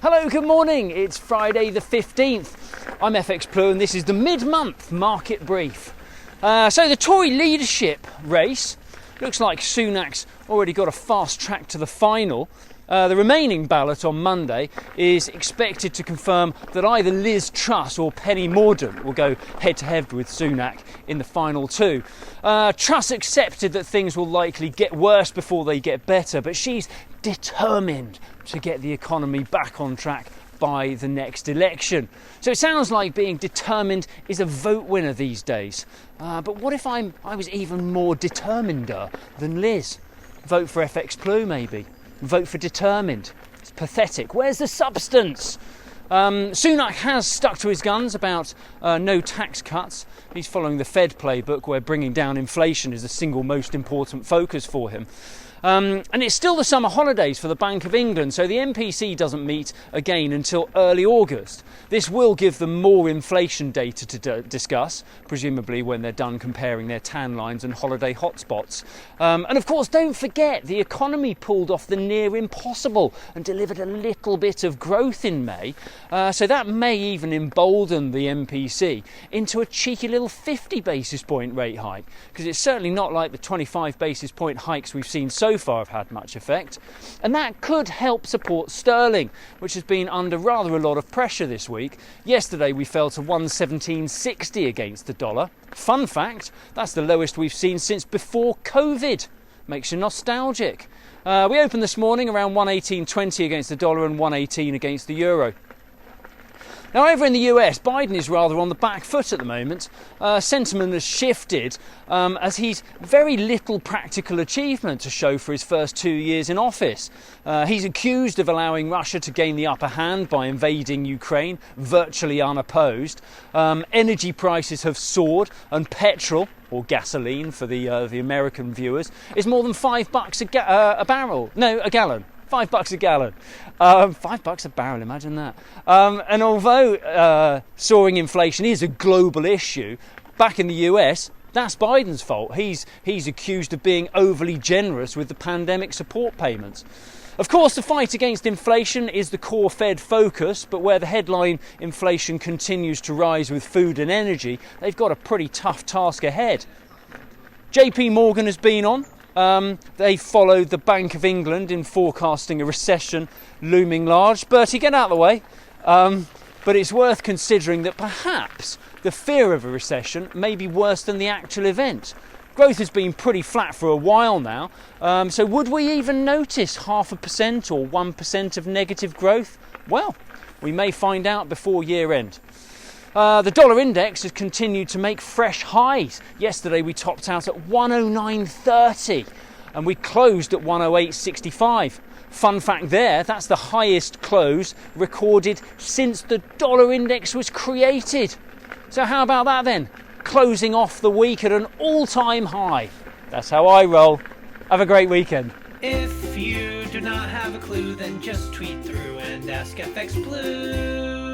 Hello, good morning. It's Friday the 15th. I'm FxPlew and this is the mid-month market brief. So the Tory leadership race, looks like Sunak's already got a fast track to the final. The remaining ballot on Monday is expected to confirm that either Liz Truss or Penny Morduant will go head-to-head with Sunak in the final two. Truss accepted that things will likely get worse before they get better, but she's determined to get the economy back on track by the next election. So it sounds like being determined is a vote winner these days. But what if I was even more determineder than Liz? Vote for FxPlew maybe. Vote for determined. It's pathetic. Where's the substance? Sunak has stuck to his guns about no tax cuts. He's following the Fed playbook where bringing down inflation is the single most important focus for him. And it's still the summer holidays for the Bank of England, so the MPC doesn't meet again until early August. This will give them more inflation data to discuss, presumably when they're done comparing their tan lines and holiday hotspots. And of course, don't forget, the economy pulled off the near impossible and delivered a little bit of growth in May. So that may even embolden the MPC into a cheeky little 50 basis point rate hike, because it's certainly not like the 25 basis point hikes we've seen so far have had much effect. And that could help support sterling, which has been under rather a lot of pressure this week. Yesterday we fell to 117.60 against the dollar. Fun fact, that's the lowest we've seen since before COVID. Makes you nostalgic. We opened this morning around 118.20 against the dollar and 118 against the euro. Now, over in the US, Biden is rather on the back foot at the moment. Sentiment has shifted as he's very little practical achievement to show for his first 2 years in office. He's accused of allowing Russia to gain the upper hand by invading Ukraine, virtually unopposed. Energy prices have soared, and petrol, or gasoline for the American viewers, is more than $5 a barrel. No, a gallon. $5 a gallon. $5 a barrel, imagine that. And although soaring inflation is a global issue, back in the US, that's Biden's fault. He's accused of being overly generous with the pandemic support payments. Of course, the fight against inflation is the core Fed focus, but where the headline inflation continues to rise with food and energy, they've got a pretty tough task ahead. JP Morgan has been on. They followed the Bank of England in forecasting a recession looming large. Bertie, get out of the way. But it's worth considering that perhaps the fear of a recession may be worse than the actual event. Growth has been pretty flat for a while now, so would we even notice 0.5% or 1% of negative growth? Well, we may find out before year end. The dollar index has continued to make fresh highs. Yesterday we topped out at 109.30 and we closed at 108.65. Fun fact there, that's the highest close recorded since the dollar index was created. So how about that then? Closing off the week at an all-time high. That's how I roll. Have a great weekend. If you do not have a clue, then just tweet through and ask FxPlew.